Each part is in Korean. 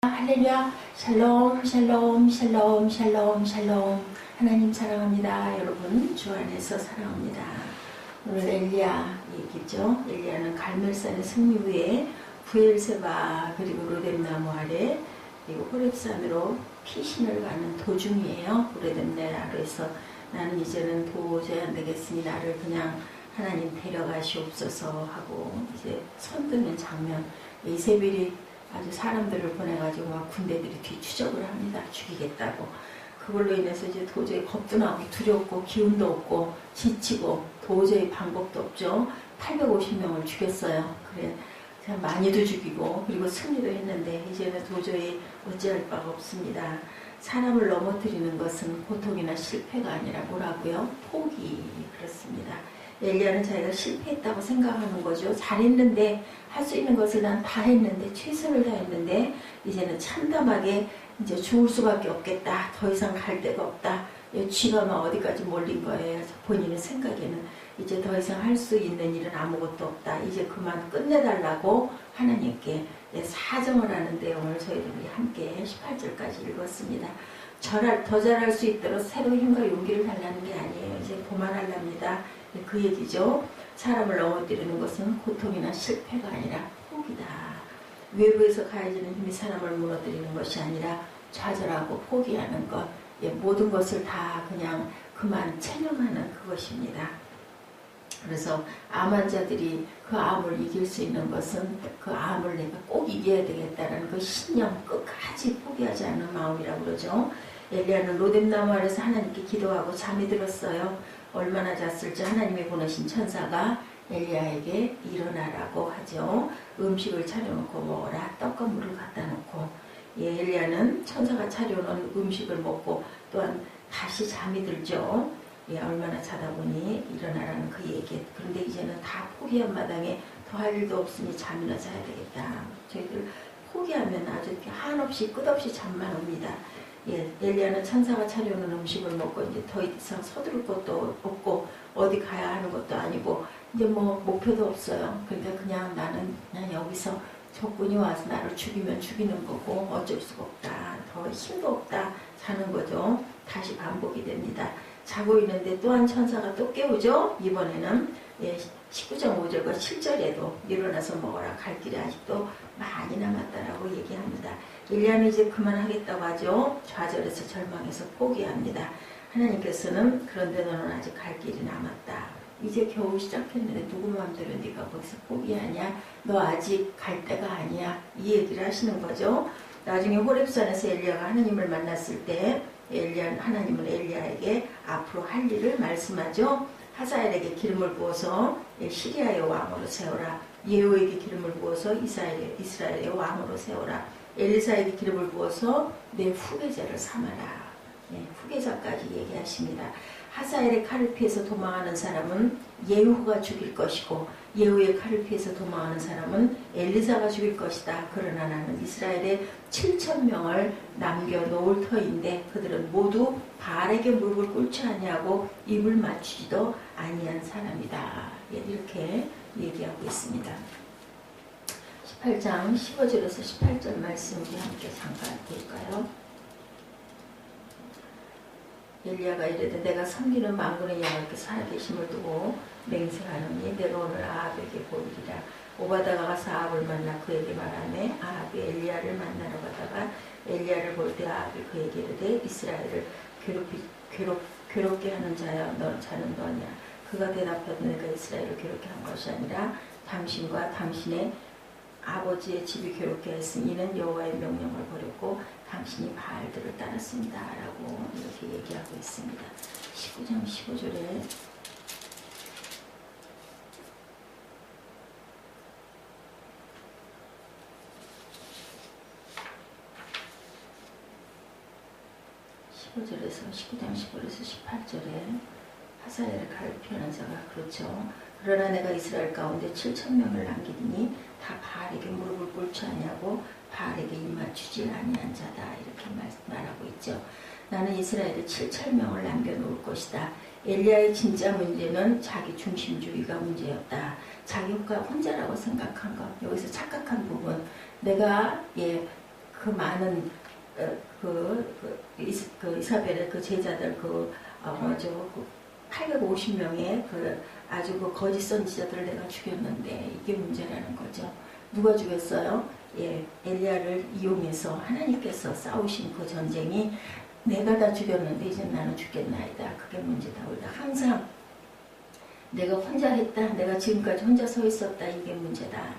할렐루야. 샬롬 샬롬 샬롬 샬롬 샬롬. 하나님 사랑합니다. 여러분 주 안에서 사랑합니다. 오늘 엘리야 얘기죠. 엘리야는 갈멜산의 승리 후에 부엘세바 그리고 로뎀나무 아래 그리고 호렙산으로 피신을 가는 도중이에요. 로뎀나무 아래에서 나는 이제는 도저히 안 되겠으니 나를 그냥 하나님 데려가시옵소서 하고 이제 손드는 장면. 이세벨이 아주 사람들을 보내가지고 막 군대들이 뒤추적을 합니다. 죽이겠다고. 그걸로 인해서 이제 도저히 겁도 나고 두렵고 기운도 없고 지치고 도저히 방법도 없죠. 850명을 죽였어요. 그래 많이도 죽이고 그리고 승리도 했는데 이제는 도저히 어찌할 바가 없습니다. 사람을 넘어뜨리는 것은 고통이나 실패가 아니라 뭐라고요? 포기. 그렇습니다. 엘리야는 자기가 실패했다고 생각하는 거죠. 잘했는데 할 수 있는 것을 난 다 했는데 최선을 다했는데 이제는 참담하게 이제 죽을 수밖에 없겠다. 더 이상 갈 데가 없다. 쥐가 막 어디까지 몰린 거예요. 본인의 생각에는 이제 더 이상 할 수 있는 일은 아무것도 없다. 이제 그만 끝내달라고 하나님께 사정을 하는 내용을 저희들이 함께 18절까지 읽었습니다. 더 잘할 수 있도록 새로 힘과 용기를 달라는 게 아니에요. 이제 그만하랍니다. 그 얘기죠. 사람을 넘어뜨리는 것은 고통이나 실패가 아니라 포기다. 외부에서 가해지는 힘이 사람을 무너뜨리는 것이 아니라 좌절하고 포기하는 것. 모든 것을 다 그냥 그만 체념하는 그것입니다. 그래서 암 환자들이 그 암을 이길 수 있는 것은 그 암을 내가 꼭 이겨야 되겠다는 그 신념, 끝까지 포기하지 않는 마음이라고 그러죠. 엘리야는 로뎀나무 아래서 하나님께 기도하고 잠이 들었어요. 얼마나 잤을지 하나님의 보내신 천사가 엘리야에게 일어나라고 하죠. 음식을 차려놓고 먹어라. 떡과 물을 갖다 놓고. 엘리야는 천사가 차려놓은 음식을 먹고 또한 다시 잠이 들죠. 얼마나 자다 보니 일어나라는 그 얘기. 그런데 이제는 다 포기한 마당에 더 할 일도 없으니 잠이나 자야 되겠다. 저희들 포기하면 아주 이렇게 한없이 끝없이 잠만 옵니다. 엘리야는 천사가 차려오는 음식을 먹고 이제 더 이상 서두를 것도 없고 어디 가야 하는 것도 아니고 이제 뭐 목표도 없어요. 그러니까 그냥 나는 그냥 여기서 적군이 와서 나를 죽이면 죽이는 거고 어쩔 수가 없다. 더 힘도 없다. 자는 거죠. 다시 반복이 됩니다. 자고 있는데 또한 천사가 또 깨우죠. 이번에는 19장 5절과 7절에도 일어나서 먹어라. 갈 길이 아직도 많이 남았다라고 얘기합니다. 엘리야는 이제 그만하겠다고 하죠. 좌절해서 절망해서 포기합니다. 하나님께서는 그런데 너는 아직 갈 길이 남았다. 이제 겨우 시작했는데 누구 마음대로 네가 거기서 포기하냐. 너 아직 갈 때가 아니야. 이 얘기를 하시는 거죠. 나중에 호렙산에서 엘리야가 하나님을 만났을 때 하나님은 엘리야에게 앞으로 할 일을 말씀하죠. 하자엘에게 기름을 부어서 시리아의 왕으로 세워라. 예후에게 기름을 부어서 이스라엘의 왕으로 세워라. 엘리사에게 기름을 부어서 내 후계자를 삼아라. 후계자까지 얘기하십니다. 하자엘의 칼을 피해서 도망하는 사람은 예후가 죽일 것이고 예후의 칼을 피해서 도망하는 사람은 엘리사가 죽일 것이다. 그러나 나는 이스라엘의 7,000명을 남겨놓을 터인데 그들은 모두 바알에게 무릎을 꿇지 아니하고 입을 맞추지도 아니한 사람이다. 이렇게 얘기하고 있습니다. 18장 15절에서 18절 말씀 우리 함께 잠깐 볼까요? 엘리야가 이르되 내가 섬기는 만군의 여호와께서 살아계심을 두고 맹세하노니 내가 오늘 아합에게 보이리라. 오바다가 가서 아합을 만나 그에게 말하매 아합이 엘리야를 만나러 가다가 엘리야를 볼 때 아합이 그에게 이르되 이스라엘을 괴롭게 하는 자야 자는 너냐. 그가 대답하되 내가 이스라엘을 괴롭게 한 것이 아니라 당신과 당신의 아버지의 집이 괴롭게 했으니 이는 여호와의 명령을 버렸고 당신이 바알들을 따랐습니다. 라고 이렇게 얘기하고 있습니다. 19장 15절에 19장 15절에서 18절에 하자엘의 칼을 피하는 자가 그렇죠. 그러나 내가 이스라엘 가운데 7,000명을 남기니 다 바알에게 무릎을 꿇지 아니하고 바알에게 입 맞추지 아니한 자다. 이렇게 말하고 있죠. 나는 이스라엘에 7,000명을 남겨놓을 것이다. 엘리야의 진짜 문제는 자기 중심주의가 문제였다. 자기가 혼자라고 생각한 것. 여기서 착각한 부분. 내가 그 많은 이사벨의 그 제자들 뭐죠? 850명의 아주 거짓 선지자들을 내가 죽였는데 이게 문제라는 거죠. 누가 죽였어요? 예, 엘리야를 이용해서 하나님께서 싸우신 그 전쟁이 내가 다 죽였는데 이제 나는 죽겠나이다. 그게 문제다. 우리가 항상 내가 혼자 했다. 내가 지금까지 혼자 서 있었다. 이게 문제다.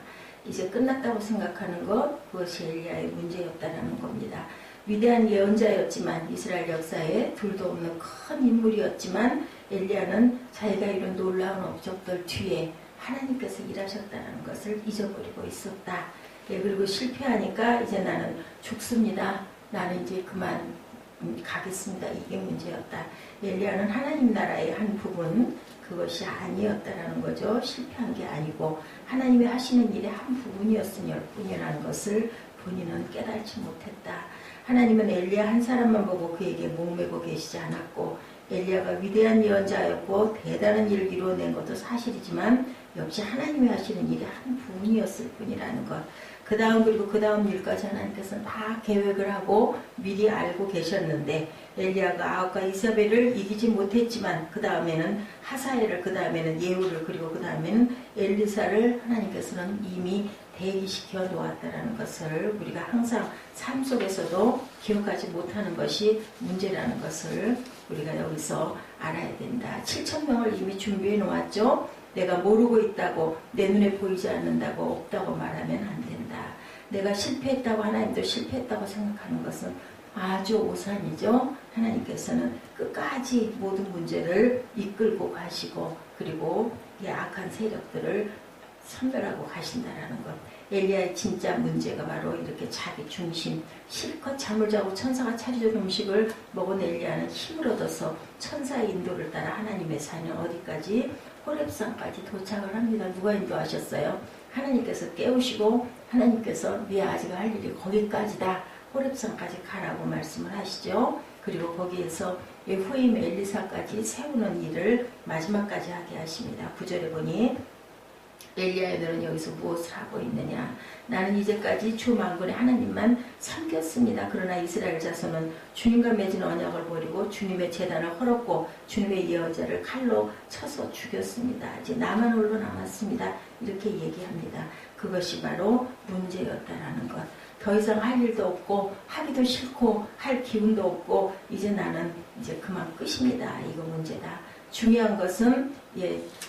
이제 끝났다고 생각하는 것, 그것이 엘리야의 문제였다라는 겁니다. 위대한 예언자였지만 이스라엘 역사에 둘도 없는 큰 인물이었지만 엘리야는 자기가 이룬 놀라운 업적들 뒤에 하나님께서 일하셨다는 것을 잊어버리고 있었다. 예, 그리고 실패하니까 이제 나는 죽습니다. 나는 이제 그만 가겠습니다. 이게 문제였다. 엘리야는 하나님 나라의 한 부분, 그것이 아니었다라는 거죠. 실패한 게 아니고 하나님이 하시는 일의 한 부분이었을 뿐이라는 것을 본인은 깨달지 못했다. 하나님은 엘리야 한 사람만 보고 그에게 목매고 계시지 않았고 엘리야가 위대한 예언자였고 대단한 일을 이루어낸 것도 사실이지만 역시 하나님이 하시는 일의 한 부분이었을 뿐이라는 것. 그리고 그 다음 일까지 하나님께서는 다 계획을 하고 미리 알고 계셨는데 엘리야가 아합과 이사벨을 이기지 못했지만 그 다음에는 하사엘을, 그 다음에는 예후를, 그리고 그 다음에는 엘리사를 하나님께서는 이미 대기시켜 놓았다는 것을 우리가 항상 삶 속에서도 기억하지 못하는 것이 문제라는 것을 우리가 여기서 알아야 된다. 7,000명을 이미 준비해 놓았죠. 내가 모르고 있다고, 내 눈에 보이지 않는다고, 없다고 말하면 안 된다. 내가 실패했다고, 하나님도 실패했다고 생각하는 것은 아주 오산이죠. 하나님께서는 끝까지 모든 문제를 이끌고 가시고 그리고 이 악한 세력들을 선별하고 가신다라는 것. 엘리야의 진짜 문제가 바로 이렇게 자기 중심, 실컷 잠을 자고 천사가 차려준 음식을 먹은 엘리야는 힘을 얻어서 천사의 인도를 따라 하나님의 산에 어디까지? 호렙산까지 도착을 합니다. 누가 인도하셨어요? 하나님께서 깨우시고 하나님께서 네 아직 할 일이 거기까지다. 호렙산까지 가라고 말씀을 하시죠. 그리고 거기에서 후임 엘리사까지 세우는 일을 마지막까지 하게 하십니다. 9절에 보니 엘리야의 너는 여기서 무엇을 하고 있느냐? 나는 이제까지 주 만군의 하나님만 섬겼습니다. 그러나 이스라엘 자손은 주님과 맺은 언약을 버리고 주님의 제단을 헐었고 주님의 예언자를 칼로 쳐서 죽였습니다. 이제 나만 홀로 남았습니다. 이렇게 얘기합니다. 그것이 바로 문제였다라는 것. 더 이상 할 일도 없고 하기도 싫고 할 기운도 없고 이제 나는 이제 그만 끝입니다. 이거 문제다. 중요한 것은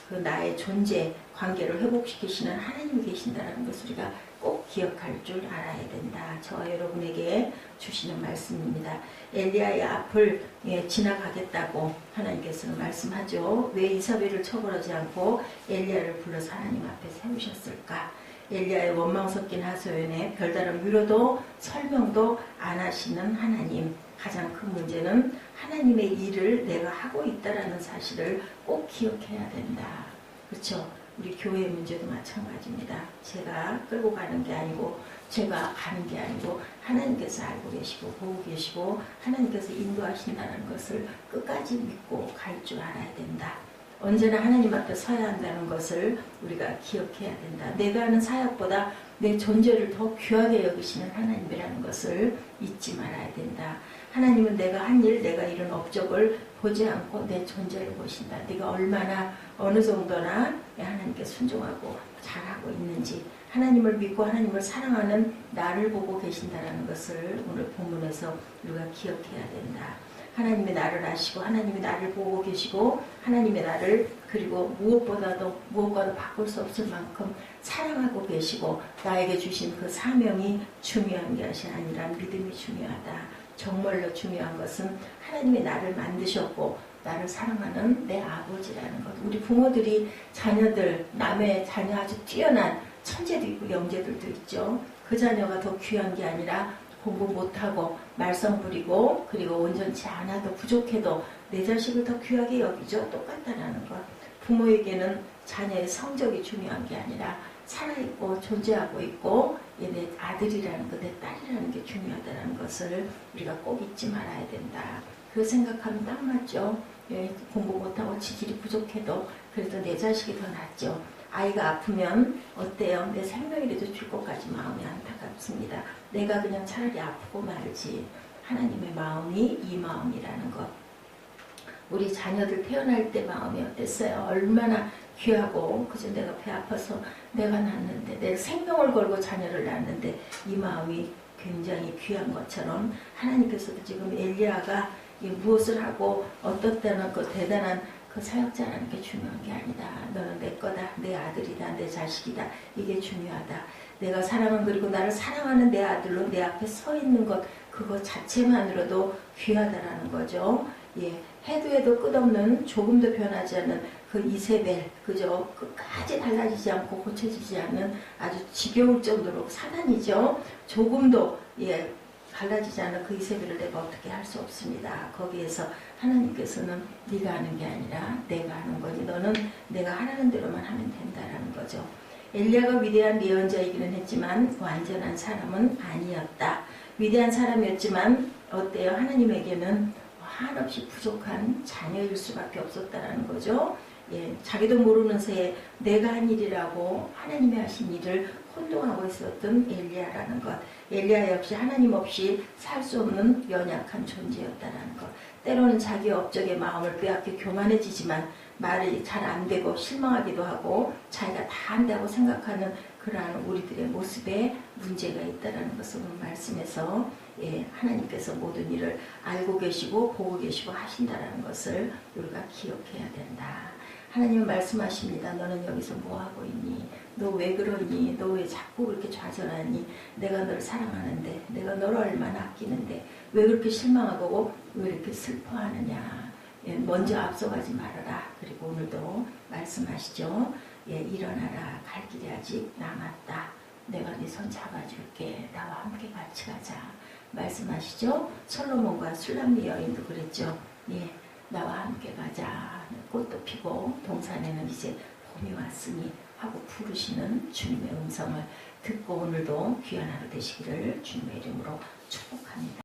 그 나의 존재 관계를 회복시키시는 하나님이 계신다는 것을 우리가 꼭 기억할 줄 알아야 된다. 저와 여러분에게 주시는 말씀입니다. 엘리야의 앞을 지나가겠다고 하나님께서는 말씀하죠. 왜 이사벨을 처벌하지 않고 엘리야를 불러서 하나님 앞에 세우셨을까? 엘리야의 원망 섞인 하소연에 별다른 위로도 설명도 안 하시는 하나님. 가장 큰 문제는 하나님의 일을 내가 하고 있다라는 사실을 꼭 기억해야 된다. 그렇죠? 우리 교회 문제도 마찬가지입니다. 제가 끌고 가는 게 아니고 제가 가는 게 아니고 하나님께서 알고 계시고 보고 계시고 하나님께서 인도하신다는 것을 끝까지 믿고 갈 줄 알아야 된다. 언제나 하나님 앞에 서야 한다는 것을 우리가 기억해야 된다. 내가 하는 사역보다 내 존재를 더 귀하게 여기시는 하나님이라는 것을 잊지 말아야 된다. 하나님은 내가 한 일, 내가 이룬 업적을 보지 않고 내 존재를 보신다. 네가 얼마나 어느 정도나 하나님께 순종하고 잘하고 있는지 하나님을 믿고 하나님을 사랑하는 나를 보고 계신다는 것을 오늘 본문에서 우리가 기억해야 된다. 하나님이 나를 아시고 하나님이 나를 보고 계시고 하나님의 나를 그리고 무엇과도 바꿀 수 없을 만큼 사랑하고 계시고 나에게 주신 그 사명이 중요한 것이 아니라 믿음이 중요하다. 정말로 중요한 것은 하나님이 나를 만드셨고 나를 사랑하는 내 아버지라는 것. 우리 부모들이 자녀들, 남의 자녀 아주 뛰어난 천재도 있고 영재들도 있죠. 그 자녀가 더 귀한 게 아니라 공부 못하고 말썽 부리고 그리고 온전치 않아도 부족해도 내 자식을 더 귀하게 여기죠. 똑같다라는 것. 부모에게는 자녀의 성적이 중요한 게 아니라 살아있고 존재하고 있고 내 아들이라는 것, 내 딸이라는 게 중요하다는 것을 우리가 꼭 잊지 말아야 된다. 그 생각하면 딱 맞죠. 공부 못하고 지질이 부족해도 그래도 내 자식이 더 낫죠. 아이가 아프면 어때요? 내 생명이라도 줄 것까지 마음이 안타깝습니다. 내가 그냥 차라리 아프고 말지. 하나님의 마음이 이 마음이라는 것. 우리 자녀들 태어날 때 마음이 어땠어요? 얼마나 귀하고, 그저 내가 배 아파서 내가 낳는데, 내 생명을 걸고 자녀를 낳는데 이 마음이 굉장히 귀한 것처럼 하나님께서도 지금 엘리야가 무엇을 하고 어떤 때는 그 대단한 그 사역자라는 게 중요한 게 아니다. 너는 내 거다. 내 아들이다. 내 자식이다. 이게 중요하다. 내가 사랑은 그리고 나를 사랑하는 내 아들로 내 앞에 서 있는 것, 그것 자체만으로도 귀하다라는 거죠. 예, 해도 해도 끝없는, 조금도 변하지 않는 그 이세벨, 그저 끝까지 달라지지 않고 고쳐지지 않는 아주 지겨울 정도로 사단이죠. 조금도 달라지지 않는 그 이세벨을 내가 어떻게 할 수 없습니다. 거기에서 하나님께서는 네가 하는 게 아니라 내가 하는 거지. 너는 내가 하라는 대로만 하면 된다라는 거죠. 엘리야가 위대한 예언자이기는 했지만 완전한 사람은 아니었다. 위대한 사람이었지만 어때요? 하나님에게는 한없이 부족한 자녀일 수밖에 없었다라는 거죠. 예, 자기도 모르는 새에 내가 한 일이라고 하나님이 하신 일을 혼동하고 있었던 엘리야라는 것. 엘리야 역시 하나님 없이 살 수 없는 연약한 존재였다라는 것. 때로는 자기 업적의 마음을 빼앗겨 교만해지지만 말이 잘 안 되고 실망하기도 하고 자기가 다 한다고 생각하는 그러한 우리들의 모습에 문제가 있다는 것을 오늘 말씀에서 하나님께서 모든 일을 알고 계시고 보고 계시고 하신다는 것을 우리가 기억해야 된다. 하나님은 말씀하십니다. 너는 여기서 뭐하고 있니? 너 왜 그러니? 너 왜 자꾸 그렇게 좌절하니? 내가 널 사랑하는데, 내가 너를 얼마나 아끼는데 왜 그렇게 실망하고 왜 이렇게 슬퍼하느냐? 먼저 앞서가지 말아라. 그리고 오늘도 말씀하시죠. 일어나라. 갈 길이 아직 남았다. 내가 네 손 잡아줄게. 나와 함께 같이 가자. 말씀하시죠. 솔로몬과 술람미 여인도 그랬죠. 나와 함께 가자. 꽃도 피고 동산에는 이제 봄이 왔으니 하고 부르시는 주님의 음성을 듣고 오늘도 귀한 하루 되시기를 주님의 이름으로 축복합니다.